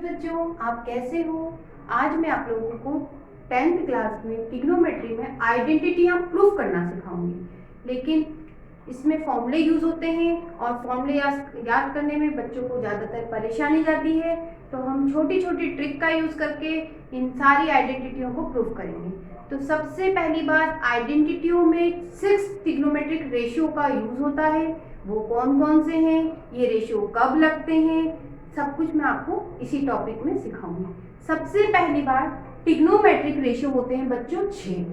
बच्चों, आप कैसे हो। आज मैं आप लोगों को 10th क्लास में ट्रिग्नोमेट्री में आइडेंटिटियाँ प्रूफ करना सिखाऊंगी। लेकिन इसमें फॉर्मूले यूज होते हैं और फॉर्मूले याद करने में बच्चों को ज़्यादातर परेशानी जाती है, तो हम छोटी छोटी ट्रिक का यूज करके इन सारी आइडेंटिटियों को प्रूफ करेंगे। तो सबसे पहली बात, आइडेंटिटियों में 6 ट्रिग्नोमेट्रिक रेशियो का यूज होता है। वो कौन कौन से हैं, ये रेशियो कब लगते हैं, सब कुछ मैं आपको इसी टॉपिक में सिखाऊंगी। सबसे पहली बात, ट्रिग्नोमेट्रिक रेशियो होते हैं बच्चों 6।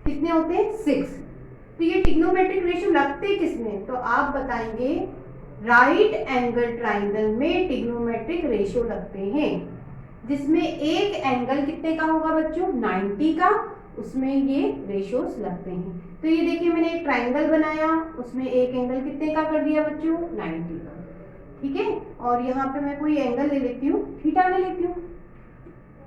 कितने होते हैं? 6। तो ये ट्रिग्नोमेट्रिक रेशियो लगते किसमें, तो आप बताएंगे राइट एंगल ट्राइंगल में ट्रिग्नोमेट्रिक रेशियो लगते हैं, जिसमें एक एंगल कितने का होगा बच्चों? 90 का, उसमें ये रेशियोस लगते हैं। तो ये देखिए, मैंने एक ट्राइंगल बनाया, उसमें एक एंगल कितने का कर दिया बच्चों? 90 का। ठीक है, और यहाँ पे मैं कोई एंगल ले लेती हूँ, थीटा ले लेती हूँ।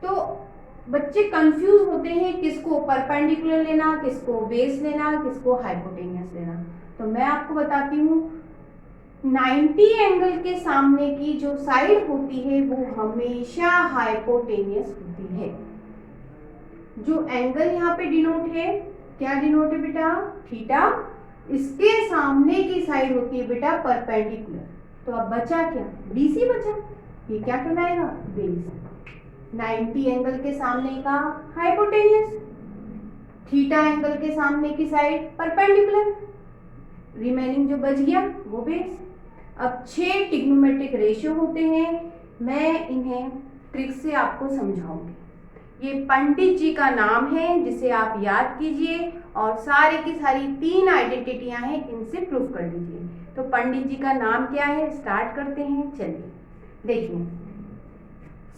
तो बच्चे कंफ्यूज होते हैं किसको परपेंडिकुलर लेना, किसको बेस लेना, किसको हाइपोटेनियस लेना। तो मैं आपको बताती हूँ, 90 एंगल के सामने की जो साइड होती है वो हमेशा हाइपोटेनियस होती है। जो एंगल यहाँ पे डिनोट है, क्या डिनोट है बेटा? थीटा। इसके सामने की साइड होती है बेटा परपेंडिकुलर। तो अब बचा क्या? बीसी बचा। ये क्या कहलाएगा? बेस। 90 एंगल के सामने का हाइपोटेनियस, थीटा एंगल के सामने की साइड परपेंडिकुलर, रिमेनिंग जो बच गया वो बेस। अब 6 ट्रिग्नोमेट्रिक रेशियो होते हैं, मैं इन्हें ट्रिक से आपको समझाऊंगी। ये पंडित जी का नाम है, जिसे आप याद कीजिए और सारी की सारी 3 आइडेंटिटियां हैं, इनसे प्रूफ कर दीजिए। तो पंडित जी का नाम क्या है, स्टार्ट करते हैं। चलिए देखिए,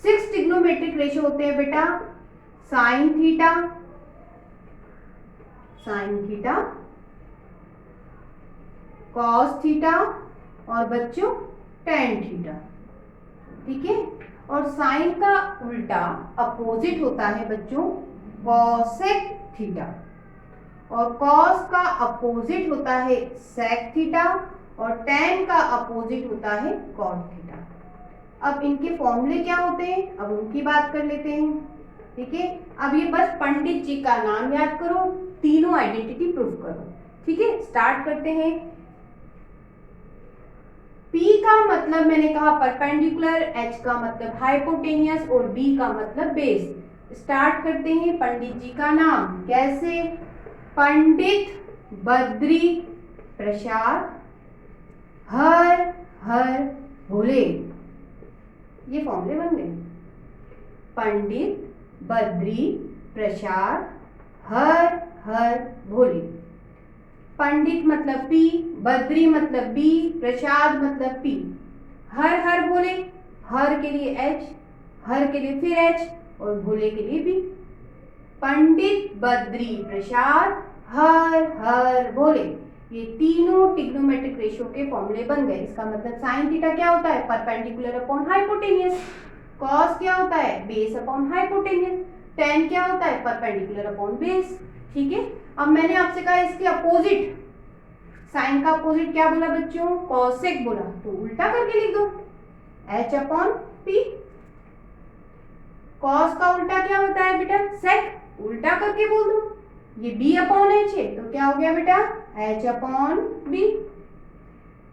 6 ट्रिग्नोमेट्रिक रेशियो होते हैं बेटा, साइन थीटा, कॉस थीटा और बच्चों टेन थीटा। ठीक है, और साइन का उल्टा अपोजिट होता है बच्चों कॉसेक थीटा, और कॉस का अपोजिट होता है सेक थीटा, और टेन का अपोजिट होता है कॉट थीटा। अब इनके फॉर्मूले क्या होते हैं, अब उनकी बात कर लेते हैं। ठीक है, अब ये बस पंडित जी का नाम याद करो, तीनों आइडेंटिटी प्रूफ करो। ठीक है, स्टार्ट करते हैं। P का मतलब मैंने कहा परपेंडिकुलर, H का मतलब हाइपोटेनियस और B का मतलब बेस। स्टार्ट करते हैं। पंडित जी का नाम कैसे? पंडित बद्री प्रसाद हर हर भोले। ये फॉर्मूले बन गए। पंडित बद्री प्रसाद हर हर भोले। पंडित मतलब P, बद्री मतलब B, प्रसाद मतलब P। हर हर भोले, हर के लिए H, हर के लिए फिर H और भोले के लिए B। पंडित बद्री प्रसाद हर हर भोले, ये तीनों ट्रिग्नोमेट्रिक रेशियो के फॉर्मूले बन गए। इसका मतलब साइन थीटा क्या होता है? Perpendicular upon hypotenuse. कॉस क्या होता है? Base upon hypotenuse. टेन क्या होता है? Perpendicular upon base. ठीक है, अब मैंने आपसे कहा इसके अपोजिट, साइन का अपोजिट क्या बोला बच्चों? कॉसेक बोला, तो उल्टा करके लिख दो H अपॉन P। कॉस का उल्टा क्या होता है बेटा? सेक, उल्टा करके बोल दो। ये B अपॉन H है, तो क्या हो गया बेटा? H upon B।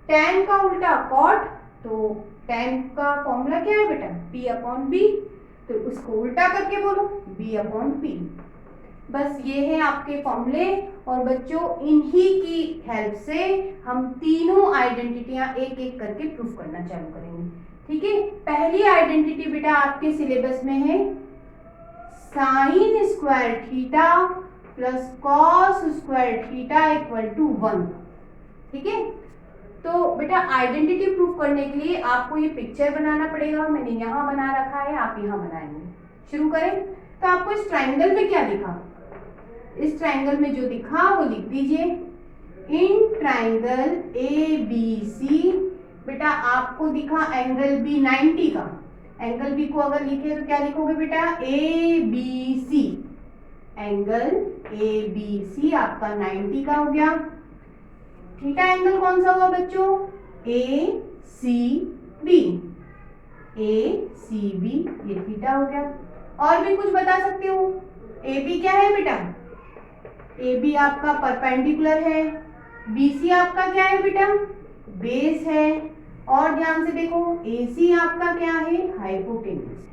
टेन का उल्टा कॉट, तो टेन का फॉर्मूला क्या है बेटा? P अपॉन B, तो उसको उल्टा करके बोलो B अपॉन P। बस ये है आपके फॉर्मूले, और बच्चों इन्हीं की हेल्प से हम तीनों आइडेंटिटियां एक एक करके प्रूफ करना चालू करेंगे। ठीक है, पहली आइडेंटिटी बेटा आपके सिलेबस में है sine square theta plus cos square theta equal to 1। ठीक है, तो बेटा आइडेंटिटी प्रूफ करने के लिए आपको ये पिक्चर बनाना पड़ेगा। मैंने यहाँ बना रखा है, आप यहाँ बनाएंगे। शुरू करें। तो आपको इस ट्राइंगल में क्या दिखा? इस ट्राइंगल में जो दिखा वो लिख दीजिए। इन ट्राइंगल ABC बेटा आपको दिखा एंगल B 90 का। एंगल B को अगर लिखे तो क्या लिखोगे बेटा? ABC। एंगल ABC आपका 90 का हो गया। थीटा एंगल कौन सा हुआ बच्चों? ACB। ACB, ये थीटा हो गया। और भी कुछ बता सकते हो? AB क्या है बेटा? AB आपका परपेंडिकुलर है, BC आपका क्या है बेटा? बेस है, और ध्यान से देखो AC आपका क्या है? हाइपोटेन्यूज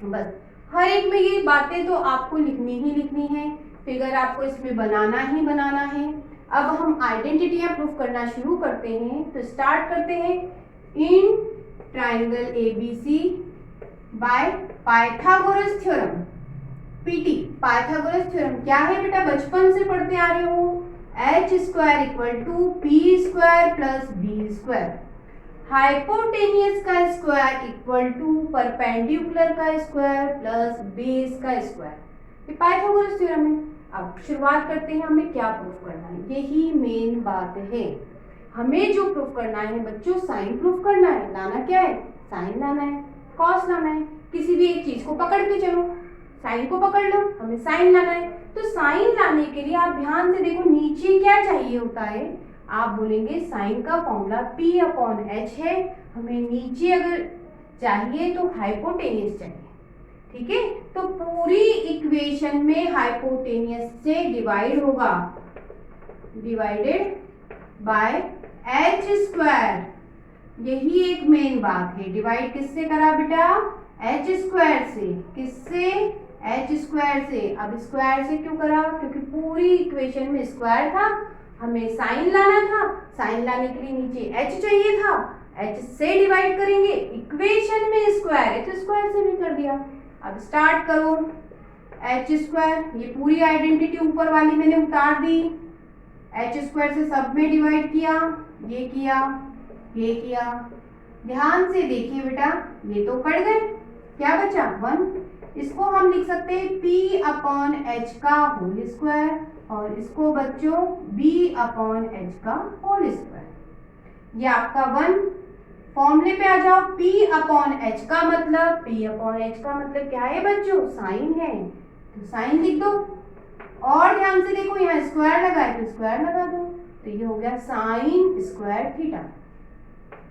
है। बस हर एक में ये बातें तो आपको लिखनी ही लिखनी है, फिगर आपको इसमें बनाना ही बनाना है। अब हम आइडेंटिटियां प्रूफ करना शुरू करते हैं, तो स्टार्ट करते हैं। In triangle ABC by Pythagoras theorem, PT Pythagoras theorem क्या है बेटा? बचपन से पढ़ते आ रहे हो, h square equal to P square plus B square, hypotenuse का स्क्वायर इक्वल टू परपेंडिकुलर का स्क्वायर प्लस बेस का स्क्वायर, ये पाइथागोरस थ्योरम है। अब शुरुआत करते हैं, हमें क्या प्रूफ करना है, यही मेन बात है। हमें जो प्रूफ करना है बच्चों, साइन प्रूफ करना है। लाना क्या है? साइन लाना है, कॉस लाना है। किसी भी एक चीज को पकड़ के चलो, साइन को पकड़ लो, हमें साइन लाना है। तो साइन लाने के लिए आप ध्यान से देखो, नीचे क्या चाहिए होता है? आप बोलेंगे साइन का फॉर्मूला P/H है, हमें नीचे अगर चाहिए तो हाइपोटेनियस चाहिए, ठीक है? तो पूरी इक्वेशन में हाइपोटेनियस से डिवाइड होगा, डिवाइडेड बाय h स्क्वायर, यही एक मेन बात है। डिवाइड किससे करा बेटा? h स्क्वायर से। किससे? h स्क्वायर से। अब स्क्वायर से क्यों करा? क्योंकि पूरी इक्वेशन में स्क्वायर था, हमें साइन लाना था, साइन लाने के लिए नीचे h चाहिए था, h से डिवाइड करेंगे, इक्वेशन में स्क्वायर है तो स्क्वायर से भी कर दिया। अब स्टार्ट करो, h स्क्वायर, ये पूरी आइडेंटिटी ऊपर वाली मैंने उतार दी, h स्क्वायर से सब में डिवाइड किया, ये किया, ये किया। ध्यान से देखिए बेटा, ये तो कट गए, क्या बचा? 1। इसको हम लिख सकते हैं P/H का होल स्क्वायर, और इसको बच्चों B/H का होल स्क्वायर। ये आपका 1। फॉर्मूले पे आ जाओ, P/H का मतलब, P/H का मतलब क्या है बच्चों? साइन है, तो साइन लिख दो। और ध्यान से देखो, यहाँ स्क्वायर लगा है तो स्क्वायर लगा दो, तो ये हो गया साइन स्क्वायर थीटा।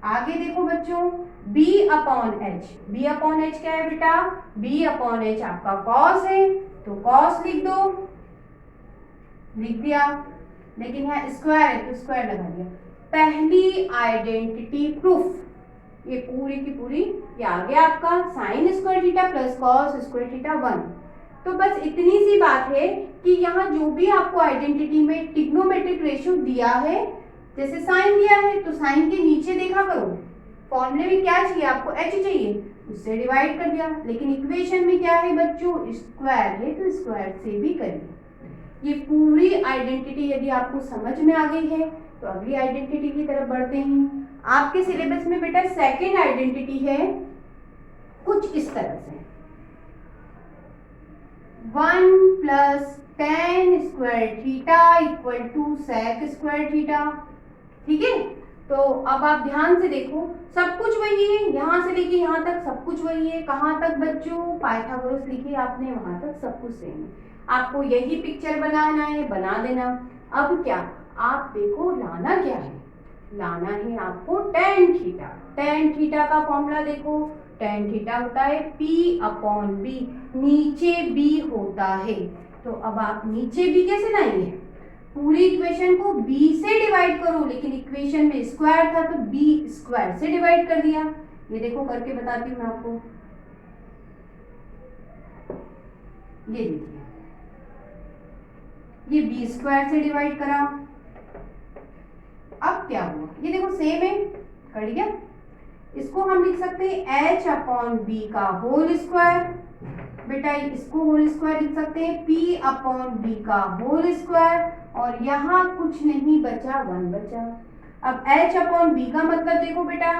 आगे देखो बच्चों, B/H, B/H क्या है बेटा? B/H आपका कॉस है, तो कॉस लिख दो, लिख दिया। लेकिन यहाँ स्क्वायर है तो स्क्वायर लगा दिया। पहली आइडेंटिटी प्रूफ, ये पूरी की पूरी ये आ गया आपका sign square theta plus cos square theta 1। तो बस इतनी सी बात है कि यहाँ जो भी आपको आइडेंटिटी में ट्रिग्नोमेट्रिक रेशियो दिया है, जैसे साइन दिया है तो साइन के नीचे देखा करो, फॉर्मूले में क्या चाहिए आपको? h चाहिए, उससे डिवाइड कर दिया। लेकिन इक्वेशन में क्या है बच्चों? स्क्वायर है तो स्क्वायर से भी करिए। ये पूरी आइडेंटिटी यदि आपको समझ में आ गई है तो अगली आइडेंटिटी की तरफ बढ़ते हैं। आपके सिलेबस में बेटा सेकेंड आइडेंटिटी है कुछ इस तरह से, 1 + tan square theta equal to sec square theta, ठीक है? तो अब आप ध्यान से देखो, सब कुछ वही है, यहाँ से लेके यहाँ तक सब कुछ वही है। कहाँ तक बच्चों? पाइथागोरस लिखी आपने, वहां तक सब कुछ सेम है। आपको यही पिक्चर बनाना है, बना देना। अब क्या आप देखो, लाना क्या है? लाना है आपको tan थीटा। tan थीटा का फॉर्मूला देखो, tan थीटा होता है P/B, नीचे B होता है। तो अब आप नीचे B कैसे लाएंगे? पूरी इक्वेशन को b से डिवाइड करो, लेकिन इक्वेशन में स्क्वायर था तो b स्क्वायर से डिवाइड कर दिया। ये देखो करके बताती हूँ मैं आपको, ये देखिए, ये b स्क्वायर से डिवाइड करा। अब क्या हुआ? ये देखो सेम है, कट गया। इसको हम लिख सकते हैं h/b का होल स्क्वायर, बेटा इसको होल स्क्वायर लिख सकते हैं P/B का होल स्क्वायर, और यहाँ कुछ नहीं बचा, 1 बचा। अब h/b का मतलब देखो बेटा,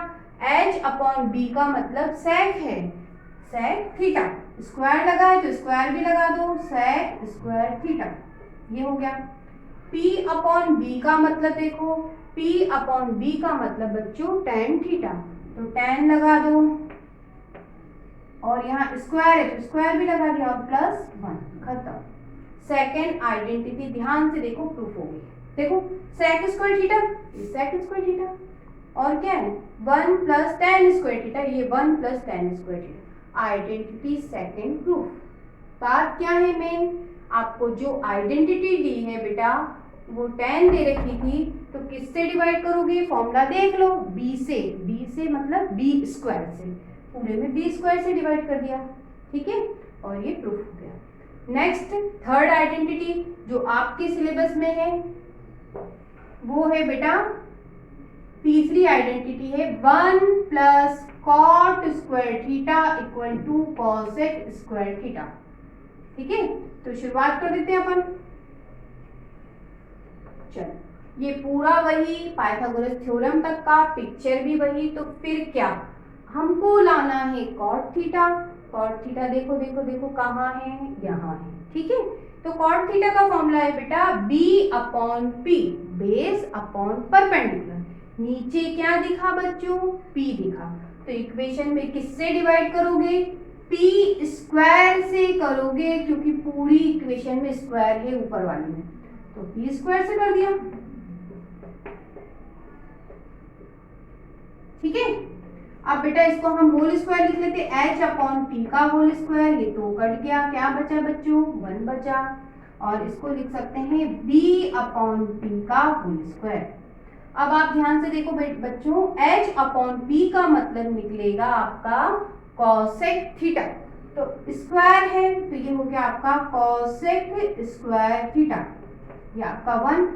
h/b का मतलब sec है, sec थीटा। स्क्वायर लगा है तो स्क्वायर भी लगा दो, sec स्क्वायर थीटा, ये हो गया। P/b का मतलब देखो, P/b का मतलब बच्चों tan थीटा, तो tan लगा दो, और यहाँ स्क्वायर है तो स्क्वायर भी लगा दिया, और +1, खत्म। सेकेंड आइडेंटिटी ध्यान से देखो प्रूफ हो गई। देखो sec square theta, sec square theta, और क्या है 1 प्लस टेन स्क्वायर थीटा, ये 1 plus ten square theta. Identity second proof. बात क्या है मेन, आपको जो आइडेंटिटी दी है बेटा वो 10 दे रखी थी, तो किससे डिवाइड करोगे, फॉर्मूला देख लो, b से मतलब b स्क्वायर से, पूरे में b स्क्वायर से डिवाइड कर दिया, ठीक है, और ये प्रूफ हो गया। नेक्स्ट थर्ड आइडेंटिटी जो आपके सिलेबस में है वो है बेटा, तीसरी आइडेंटिटी है 1 plus cot square theta equal to cosec square theta, ठीक है। तो शुरुआत कर देते हैं अपन। चलो ये पूरा वही पाइथागोरस थ्योरम तक का, पिक्चर भी वही, तो फिर क्या हमको लाना है कॉट थीटा। कॉट थीटा देखो देखो देखो कहाँ है, यहाँ है, ठीक है। तो कॉट थीटा का फॉर्मूला है बेटा b upon p, base upon perpendicular. नीचे क्या दिखा बच्चों, p दिखा, तो इक्वेशन में किससे डिवाइड करोगे, p स्क्वायर से करोगे, क्योंकि पूरी इक्वेशन में स्क्वायर है ऊपर वाली में, तो p स्क्वायर से कर दिया, ठीक है। अब बेटा इसको हम होल स्क्वायर लिख लेते, h अपॉन p का होल स्क्वायर, ये तो कट गया, क्या बचा बच्चों 1 बचा, और इसको लिख सकते हैं b अपॉन p का होल स्क्वायर। अब आप ध्यान से देखो बच्चों, h अपॉन p का मतलब निकलेगा आपका कॉसेक थीटा, तो स्क्वायर है तो ये हो गया आपका कॉसेक स्क्वायर थीटा, ये आपका 1।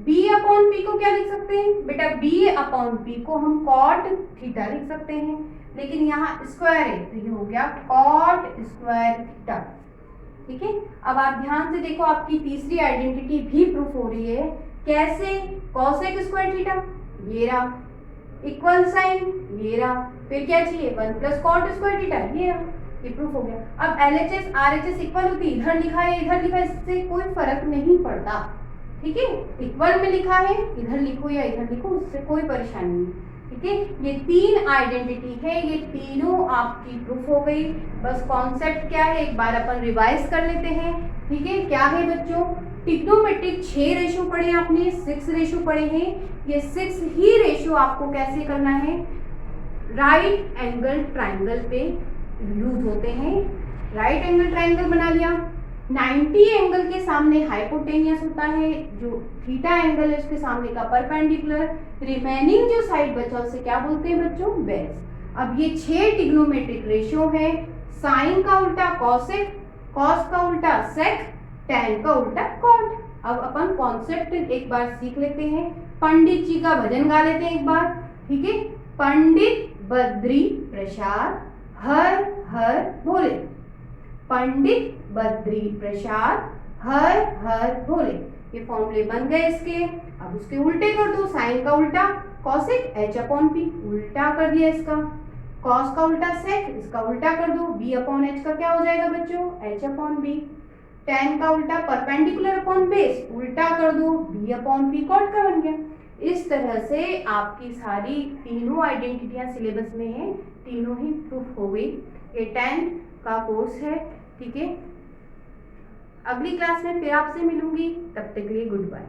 b अपॉन p को क्या लिख सकते हैं बेटा, b अपॉन p को हम कॉट थीटा लिख सकते हैं, लेकिन यहाँ स्क्वायर है तो ये हो गया कॉट स्क्वायर थीटा, ठीक है। अब आप ध्यान से देखो, आपकी तीसरी आइडेंटिटी भी प्रूफ हो रही है, कैसे, कॉसेक स्क्वायर थीटा, ये रहा, इक्वल साइन ये रहा, फिर क्या चाहिए 1 प्लस कॉट स्क्वायर थीटा, ये रहा, ये प्रूफ हो गया। अब LHS RHS इक्वल होती, इधर लिखा है इधर लिखा है, इससे कोई फर्क नहीं पड़ता, ठीक है। इक्वल में लिखा है इधर लिखो या इधर लिखो, उससे कोई परेशानी नहीं, ठीक है। ये तीन आइडेंटिटी है, ये तीनों आपकी प्रूफ हो गई। बस कॉन्सेप्ट क्या है एक बार अपन रिवाइज कर लेते हैं, ठीक है। क्या है बच्चों, ट्रिग्नोमेट्रिक 6 रेशो पढ़े आपने, 6 रेशो पढ़े हैं, ये 6 ही रेशो आपको कैसे करना है, राइट एंगल ट्राइंगल पे यूज होते हैं। राइट एंगल ट्राइंगल बना लिया, 90 एंगल के सामने हाइपोटेनियस होता है, जो थीटा एंगल है उसके सामने का परपेंडिकुलर, रिमेनिंग जो साइड बचा उसे क्या बोलते हैं बच्चों, बेस। अब ये 6 ट्रिग्नोमेट्रिक रेशियो है, साइन का उल्टा कॉसेक, कॉस का उल्टा सेक, टैन का उल्टा कॉट। अब अपन कॉन्सेप्ट एक बार सीख लेते हैं, पंडित जी का भजन गा लेते हैं एक बार, ठीक है। पंडित बद्री प्रसाद हर हर भोले, पंडित बद्री प्रसाद हर हर भोले, ये फॉर्मूले बन गए इसके। अब उसके उल्टे कर दो, साइन का उल्टा कॉसेक h अपॉन p, उल्टा कर दिया इसका, कॉस का उल्टा सेक, इसका उल्टा कर दो, b अपॉन h का क्या हो जाएगा बच्चों, h अपॉन b, tan का उल्टा परपेंडिकुलर अपॉन बेस, उल्टा कर दो, b अपॉन p कॉट का बन गया। इस तरह से आपकी सारी तीनों आइडेंटिटियां सिलेबस में है, तीनों ही प्रूफ हो गई। ये 10 का कोर्स है, ठीक है। अगली क्लास में फिर आपसे मिलूंगी, तब तक के लिए गुड बाय।